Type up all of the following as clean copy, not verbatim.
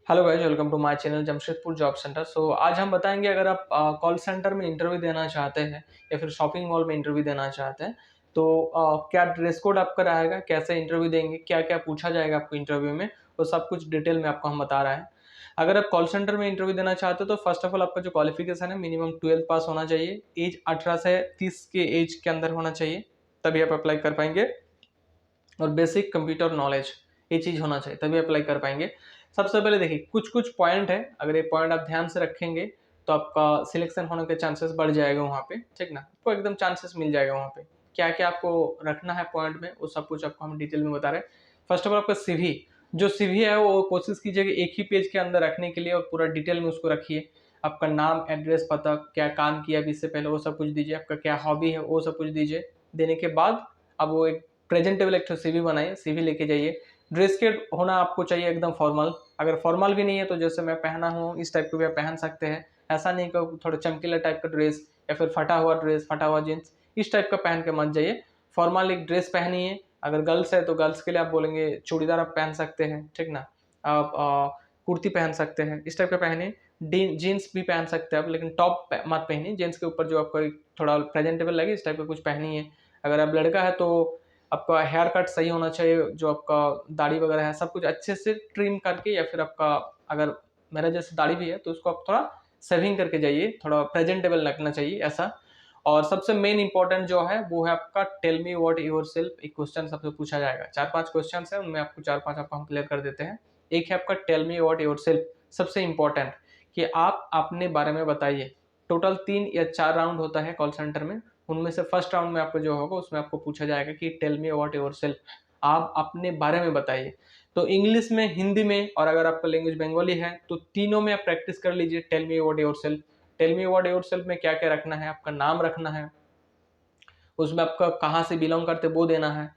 Hello guys, welcome to my channel Jamshedpur job centre. आज हम बताएंगे, अगर आप कॉल सेंटर में इंटरव्यू देना चाहते हैं या फिर शॉपिंग मॉल में इंटरव्यू देना चाहते हैं तो क्या ड्रेस कोड आपका रहेगा, कैसे इंटरव्यू देंगे, क्या क्या पूछा जाएगा आपको इंटरव्यू में, वो सब कुछ डिटेल में आपको हम बता रहे हैं। अगर आप कॉल सेंटर में इंटरव्यू देना चाहते हो तो फर्स्ट ऑफ ऑल आपका जो क्वालिफिकेशन है मिनिमम 12th पास होना चाहिए, एज 18 से 30 के एज के अंदर होना चाहिए, तभी आप अप्लाई कर पाएंगे। और बेसिक कंप्यूटर नॉलेज ये चीज़ होना चाहिए, तभी अप्लाई कर पाएंगे। सबसे पहले देखिए कुछ कुछ पॉइंट है, अगर ये पॉइंट आप ध्यान से रखेंगे तो आपका सिलेक्शन होने के चांसेस बढ़ जाएगा वहाँ पे, ठीक ना। आपको एकदम चांसेस मिल जाएगा वहाँ पे। क्या क्या आपको रखना है पॉइंट में, वो सब कुछ आपको हम डिटेल में बता रहे हैं। फर्स्ट ऑफ ऑल आपका सीवी, जो सीवी है वो कोशिश कीजिए कि एक ही पेज के अंदर रखने के लिए, और पूरा डिटेल में उसको रखिए। आपका नाम, एड्रेस, पता, क्या काम किया अभी इससे पहले वो सब कुछ दीजिए, आपका क्या हॉबी है वो सब कुछ दीजिए। देने के बाद अब वो एक प्रेजेंटेबल एक सीवी बनाइए, सीवी लेके जाइए। ड्रेस कोड होना आपको चाहिए एकदम फॉर्मल। अगर फॉर्मल भी नहीं है तो जैसे मैं पहना हूँ इस टाइप को भी आप पहन सकते हैं। ऐसा नहीं कि थोड़ा चमकीला टाइप का ड्रेस या फिर फटा हुआ ड्रेस, फटा हुआ जींस इस टाइप का पहन के मत जाइए। फॉर्मल एक ड्रेस पहनिए। अगर गर्ल्स है तो गर्ल्स के लिए आप बोलेंगे चूड़ीदार आप पहन सकते हैं, ठीक ना। आप कुर्ती पहन सकते हैं, इस टाइप का पहनिए। जीन्स भी पहन सकते हैं आप, लेकिन टॉप मत पहनिए। जीन्स के ऊपर जो आपको थोड़ा प्रेजेंटेबल लगे इस टाइप का कुछ पहनिए। अगर आप लड़का है तो आपका हेयर कट सही होना चाहिए, जो आपका दाढ़ी वगैरह है सब कुछ अच्छे से ट्रिम करके, या फिर आपका अगर मेरा जैसे दाढ़ी भी है तो उसको आप थोड़ा सेविंग करके जाइए, थोड़ा प्रेजेंटेबल लगना चाहिए ऐसा। और सबसे मेन इंपॉर्टेंट जो है वो है आपका tell me what yourself. एक क्वेश्चन सबसे पूछा जाएगा, 4-5 क्वेश्चन है, उनमें आपको 4-5 आपको हम क्लियर कर देते हैं। एक है आपका tell me what yourself, सबसे इंपॉर्टेंट कि आप अपने बारे में बताइए। टोटल 3 या 4 राउंड होता है कॉल सेंटर में, उनमें से फर्स्ट राउंड में आपको जो होगा उसमें आपको पूछा जाएगा कि tell me what yourself, आप अपने बारे में बताइए। तो इंग्लिश में, हिंदी में, और अगर आपका लैंग्वेज बंगाली है तो तीनों में आप प्रैक्टिस कर लीजिए। Tell me what yourself, tell me what yourself में क्या क्या रखना है, आपका नाम रखना है, उसमें आपका कहाँ से बिलोंग करते वो देना है,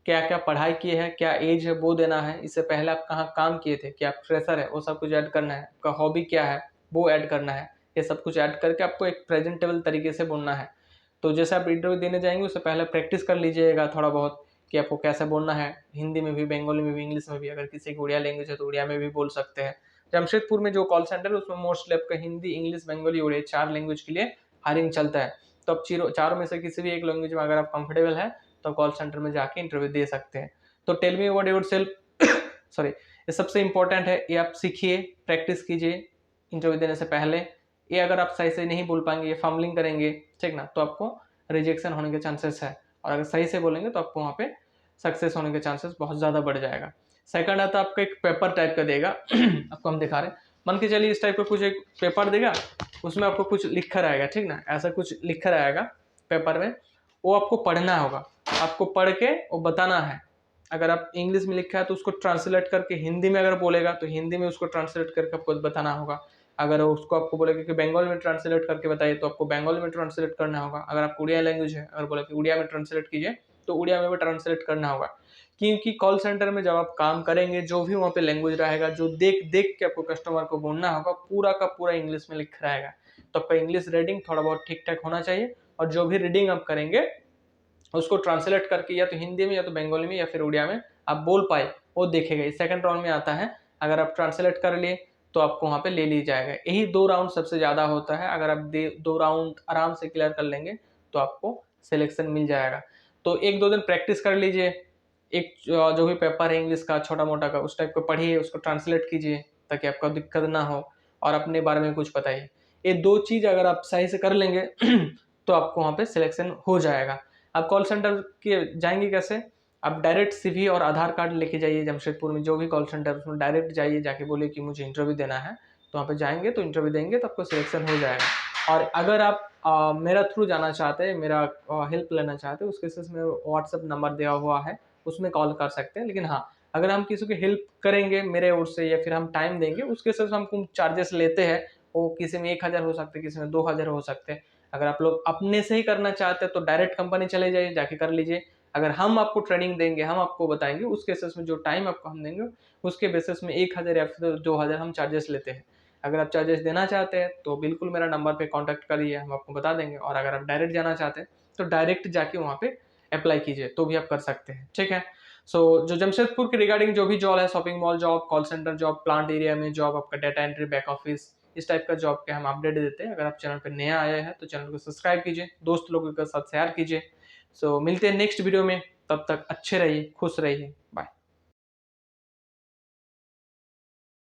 क्या क्या पढ़ाई किए हैं, क्या एज है वो देना है, इससे पहले आप कहाँ काम किए थे, क्या आप फ्रेशर है वो सब कुछ ऐड करना है, आपका हॉबी क्या है वो ऐड करना है। ये सब कुछ ऐड करके आपको एक प्रेजेंटेबल तरीके से बोलना है। तो जैसे आप इंटरव्यू देने जाएंगे उससे पहले प्रैक्टिस कर लीजिएगा थोड़ा बहुत कि आपको कैसे बोलना है, हिंदी में भी, बंगाली में भी, इंग्लिश में भी। अगर किसी की उड़िया लैंग्वेज है तो उड़िया में भी बोल सकते हैं। जमशेदपुर में जो कॉल सेंटर है उसमें मोस्टली आपका हिंदी, इंग्लिश, बंगाली, उड़िया 4 लैंग्वेज के लिए हायरिंग चलता है। तो आप चारों में से किसी भी एक लैंग्वेज में अगर आप कंफर्टेबल है तो कॉल सेंटर में जाके इंटरव्यू दे सकते हैं। तो tell me what yourself sorry, ये सबसे इंपॉर्टेंट है, ये आप सीखिए, प्रैक्टिस कीजिए इंटरव्यू देने से पहले। ये अगर आप सही से नहीं बोल पाएंगे, ये फम्बलिंग करेंगे, ठीक ना, तो आपको रिजेक्शन होने के चांसेस है। और अगर सही से बोलेंगे तो आपको वहाँ पे सक्सेस होने के चांसेस बहुत ज़्यादा बढ़ जाएगा। सेकंड आता है आपका एक पेपर टाइप का देगा आपको हम दिखा रहे हैं। मान के चलिए इस टाइप का कुछ एक पेपर देगा, उसमें आपको कुछ लिखा रहेगा, ठीक ना, ऐसा कुछ लिखा रहेगा पेपर में, वो आपको पढ़ना होगा। आपको पढ़ के वो बताना है। अगर आप इंग्लिश में लिखा है तो उसको ट्रांसलेट करके हिंदी में अगर बोलेगा तो हिंदी में उसको ट्रांसलेट करके आपको बताना होगा। अगर उसको आपको बोलेगा कि बंगाल में ट्रांसलेट करके बताइए तो आपको बंगाल में ट्रांसलेट करना होगा। अगर आपको उड़िया लैंग्वेज है, अगर बोला कि उड़िया में ट्रांसलेट कीजिए तो उड़िया में भी ट्रांसलेट करना होगा। क्योंकि कॉल सेंटर में जब आप काम करेंगे जो भी वहाँ पे लैंग्वेज रहेगा, जो देख देख के आपको कस्टमर को बोलना होगा, पूरा का पूरा इंग्लिश में लिखा रहेगा। तो आपका इंग्लिश रीडिंग थोड़ा बहुत ठीक ठाक होना चाहिए, और जो भी रीडिंग आप करेंगे उसको ट्रांसलेट करके या तो हिंदी में या तो बंगाली में या फिर उड़िया में आप बोल पाए वो देखेगा। सेकंड राउंड में आता है, अगर आप ट्रांसलेट कर लिए तो आपको वहाँ पे ले ली जाएगा। यही 2 राउंड सबसे ज़्यादा होता है। अगर आप 2 राउंड आराम से क्लियर कर लेंगे तो आपको सिलेक्शन मिल जाएगा। तो 1-2 दिन प्रैक्टिस कर लीजिए। एक जो भी पेपर है इंग्लिश का छोटा मोटा का, उस टाइप को पढ़िए, उसको ट्रांसलेट कीजिए ताकि आपका दिक्कत ना हो, और अपने बारे में कुछ बताइए। ये 2 चीज़ अगर आप सही से कर लेंगे तो आपको वहाँ पे सिलेक्शन हो जाएगा। आप कॉल सेंटर के जाएंगे कैसे? आप डायरेक्ट सीवी और आधार कार्ड लेके जाइए। जमशेदपुर में जो भी कॉल सेंटर है उसमें डायरेक्ट जाइए, जाके बोलिए कि मुझे इंटरव्यू देना है, तो वहाँ पे जाएंगे तो इंटरव्यू देंगे तो आपको सिलेक्शन हो जाएगा। और अगर आप मेरा थ्रू जाना चाहते हैं, मेरा हेल्प लेना चाहते हैं, उस केसेस में व्हाट्सएप नंबर दिया हुआ है, उसमें कॉल कर सकते हैं। लेकिन हाँ, अगर हम किसी की हेल्प करेंगे मेरे ओर से या फिर हम टाइम देंगे, उस केसेस में हम कुछ चार्जेस लेते हैं। वो किसी में 1000 हो सकते हैं, किसी में 2000 हो सकते हैं। अगर आप लोग अपने से ही करना चाहते हैं तो डायरेक्ट कंपनी चले जाइए, जाके कर लीजिए। अगर हम आपको ट्रेनिंग देंगे, हम आपको बताएंगे, उस केसेस में जो टाइम आपको हम देंगे उसके बेसिस में 1000 या फिर 2000 हम चार्जेस लेते हैं। अगर आप चार्जेस देना चाहते हैं तो बिल्कुल मेरा नंबर पे कांटेक्ट करिए, हम आपको बता देंगे। और अगर आप डायरेक्ट जाना चाहते हैं तो डायरेक्ट जाके वहाँ पे अप्लाई कीजिए, तो भी आप कर सकते हैं, ठीक है। जो जमशेदपुर के रिगार्डिंग जो भी जॉब है, shopping mall job, call centre job, plant area में जॉब, आपका डाटा एंट्री, बैक ऑफिस, इस टाइप का जॉब के हम अपडेट देते हैं। अगर आप चैनल पर नया आए हैं तो चैनल को सब्सक्राइब कीजिए, दोस्त लोगों के साथ शेयर कीजिए। मिलते हैं नेक्स्ट वीडियो में, तब तक अच्छे रहिए, खुश रहिए, बाय।